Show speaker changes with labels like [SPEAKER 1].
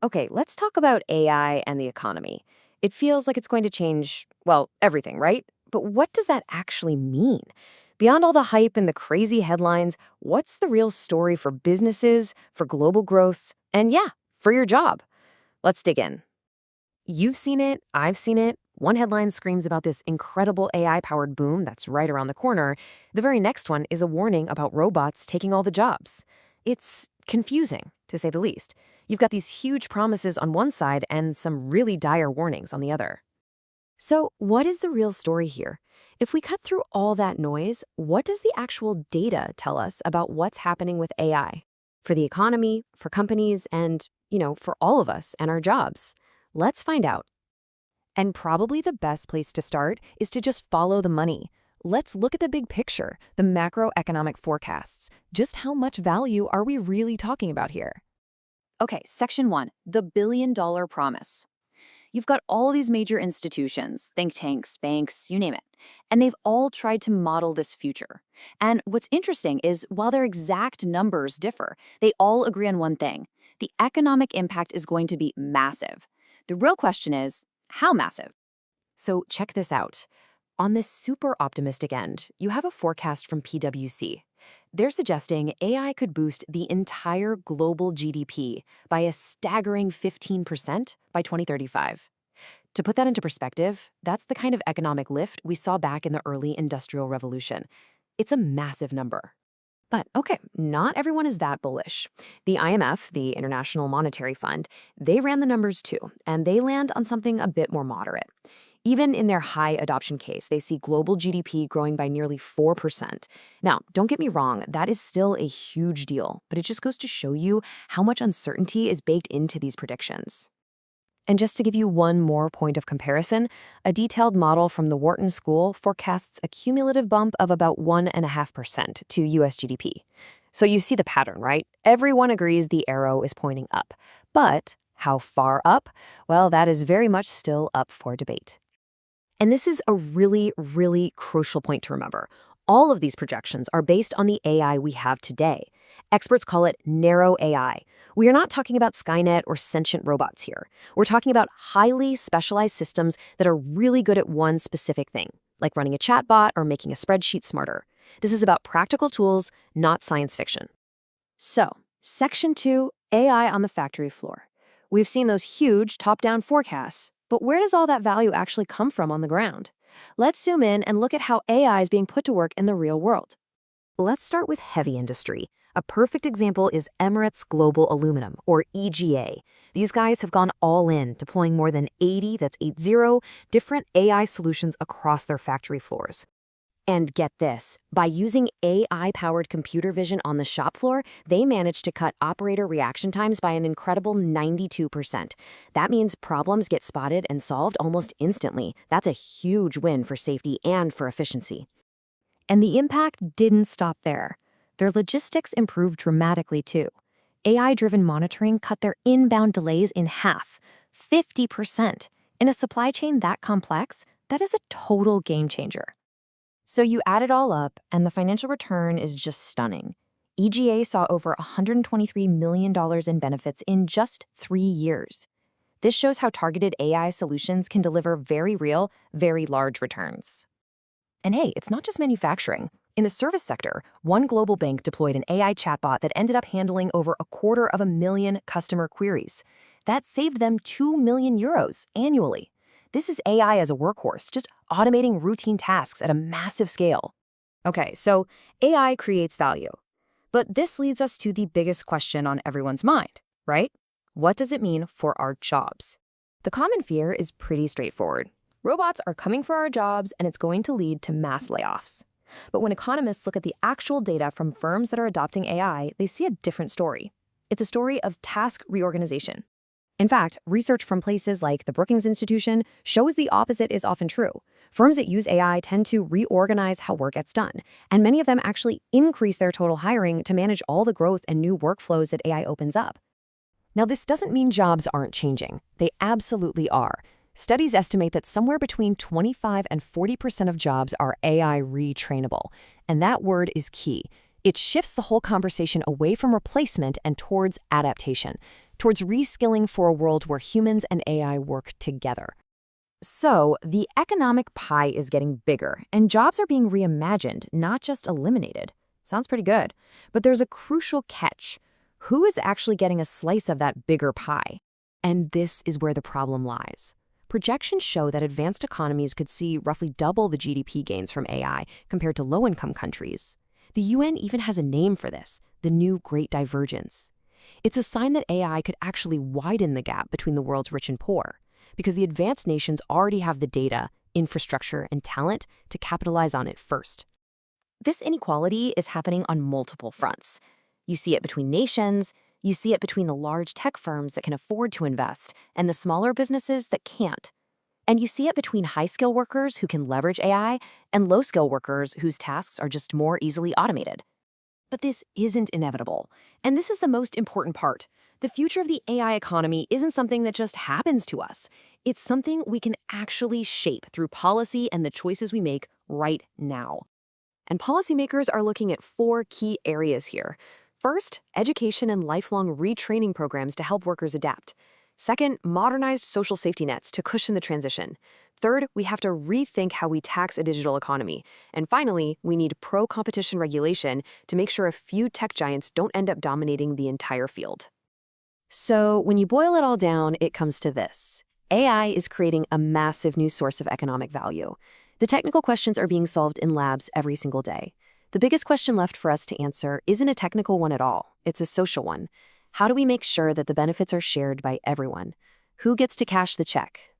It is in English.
[SPEAKER 1] Okay, let's talk about AI and the economy. It feels like it's going to change, well, everything, right? But what does that actually mean? Beyond all the hype and the crazy headlines, what's the real story for businesses, for global growth, and yeah, for your job? Let's dig in. You've seen it, I've seen it. One headline screams about this incredible AI-powered boom that's right around the corner. The very next one is a warning about robots taking all the jobs. It's confusing, to say the least. You've got these huge promises on one side and some really dire warnings on the other. So, what is the real story here? If we cut through all that noise, what does the actual data tell us about what's happening with AI? For the economy, for companies, and, for all of us and our jobs? Let's find out. And probably the best place to start is to just follow the money. Let's look at the big picture, the macroeconomic forecasts. Just how much value are we really talking about here? Okay, section one, the billion-dollar promise. You've got all these major institutions, think tanks, banks, you name it, and they've all tried to model this future. And what's interesting is while their exact numbers differ, they all agree on one thing. The economic impact is going to be massive. The real question is, how massive? So check this out. On this super optimistic end, you have a forecast from PwC. They're suggesting AI could boost the entire global GDP by a staggering 15% by 2035. To put that into perspective, that's the kind of economic lift we saw back in the early Industrial Revolution. It's a massive number. But okay, not everyone is that bullish. The IMF, the International Monetary Fund, they ran the numbers too, and they land on something a bit more moderate. Even in their high adoption case, they see global GDP growing by nearly 4%. Now, don't get me wrong, that is still a huge deal, but it just goes to show you how much uncertainty is baked into these predictions. And just to give you one more point of comparison, a detailed model from the Wharton School forecasts a cumulative bump of about 1.5% to US GDP. So you see the pattern, right? Everyone agrees the arrow is pointing up. But how far up? Well, that is very much still up for debate. And this is a really, really crucial point to remember. All of these projections are based on the AI we have today. Experts call it narrow AI. We are not talking about Skynet or sentient robots here. We're talking about highly specialized systems that are really good at one specific thing, like running a chatbot or making a spreadsheet smarter. This is about practical tools, not science fiction. So, Section 2, AI on the factory floor. We've seen those huge top-down forecasts, but where does all that value actually come from on the ground? Let's zoom in and look at how AI is being put to work in the real world. Let's start with heavy industry. A perfect example is Emirates Global Aluminum, or EGA. These guys have gone all in, deploying more than 80, that's 80, different AI solutions across their factory floors. And get this, by using AI-powered computer vision on the shop floor, they managed to cut operator reaction times by an incredible 92%. That means problems get spotted and solved almost instantly. That's a huge win for safety and for efficiency. And the impact didn't stop there. Their logistics improved dramatically too. AI-driven monitoring cut their inbound delays in half, 50%. In a supply chain that complex, that is a total game changer. So you add it all up, and the financial return is just stunning. EGA saw over $123 million in benefits in just 3 years. This shows how targeted AI solutions can deliver very real, very large returns. And hey, it's not just manufacturing. In the service sector, one global bank deployed an AI chatbot that ended up handling over 250,000 customer queries. That saved them €2 million annually. This is AI as a workhorse, just automating routine tasks at a massive scale. Okay, so AI creates value. But this leads us to the biggest question on everyone's mind, right? What does it mean for our jobs? The common fear is pretty straightforward. Robots are coming for our jobs, and it's going to lead to mass layoffs. But when economists look at the actual data from firms that are adopting AI, they see a different story. It's a story of task reorganization. In fact, research from places like the Brookings Institution shows the opposite is often true. Firms that use AI tend to reorganize how work gets done, and many of them actually increase their total hiring to manage all the growth and new workflows that AI opens up. Now, this doesn't mean jobs aren't changing. They absolutely are. Studies estimate that somewhere between 25 and 40% of jobs are AI retrainable, and that word is key. It shifts the whole conversation away from replacement and towards adaptation.
[SPEAKER 2] towards reskilling for a world where humans and AI work together.
[SPEAKER 1] So, the economic pie is getting bigger, and jobs are being reimagined, not just eliminated. Sounds pretty good. But there's a crucial catch. Who is actually getting a slice of that bigger pie?
[SPEAKER 2] And this is where the problem lies. Projections show that advanced economies could see roughly double the GDP gains from AI compared to low-income countries. The UN even has a name for this, the new Great Divergence. It's a sign that AI could actually widen the gap between the world's rich and poor, because the advanced nations already have the data, infrastructure, and talent to capitalize on it first.
[SPEAKER 1] This inequality is happening on multiple fronts. You see it between nations, you see it between the large tech firms that can afford to invest and the smaller businesses that can't. And you see it between high-skill workers who can leverage AI and low-skill workers whose tasks are just more easily automated.
[SPEAKER 2] But this isn't inevitable. And this is the most important part. The future of the AI economy isn't something that just happens to us. It's something we can actually shape through policy and the choices we make right now. And policymakers are looking at 4 key areas here. First, education and lifelong retraining programs to help workers adapt. Second, modernized social safety nets to cushion the transition. Third, we have to rethink how we tax a digital economy. And finally, we need pro-competition regulation to make sure a few tech giants don't end up dominating the entire field.
[SPEAKER 1] So, when you boil it all down, it comes to this. AI is creating a massive new source of economic value. The technical questions are being solved in labs every single day. The biggest question left for us to answer isn't a technical one at all. It's a social one. How do we make sure that the benefits are shared by everyone? Who gets to cash the check?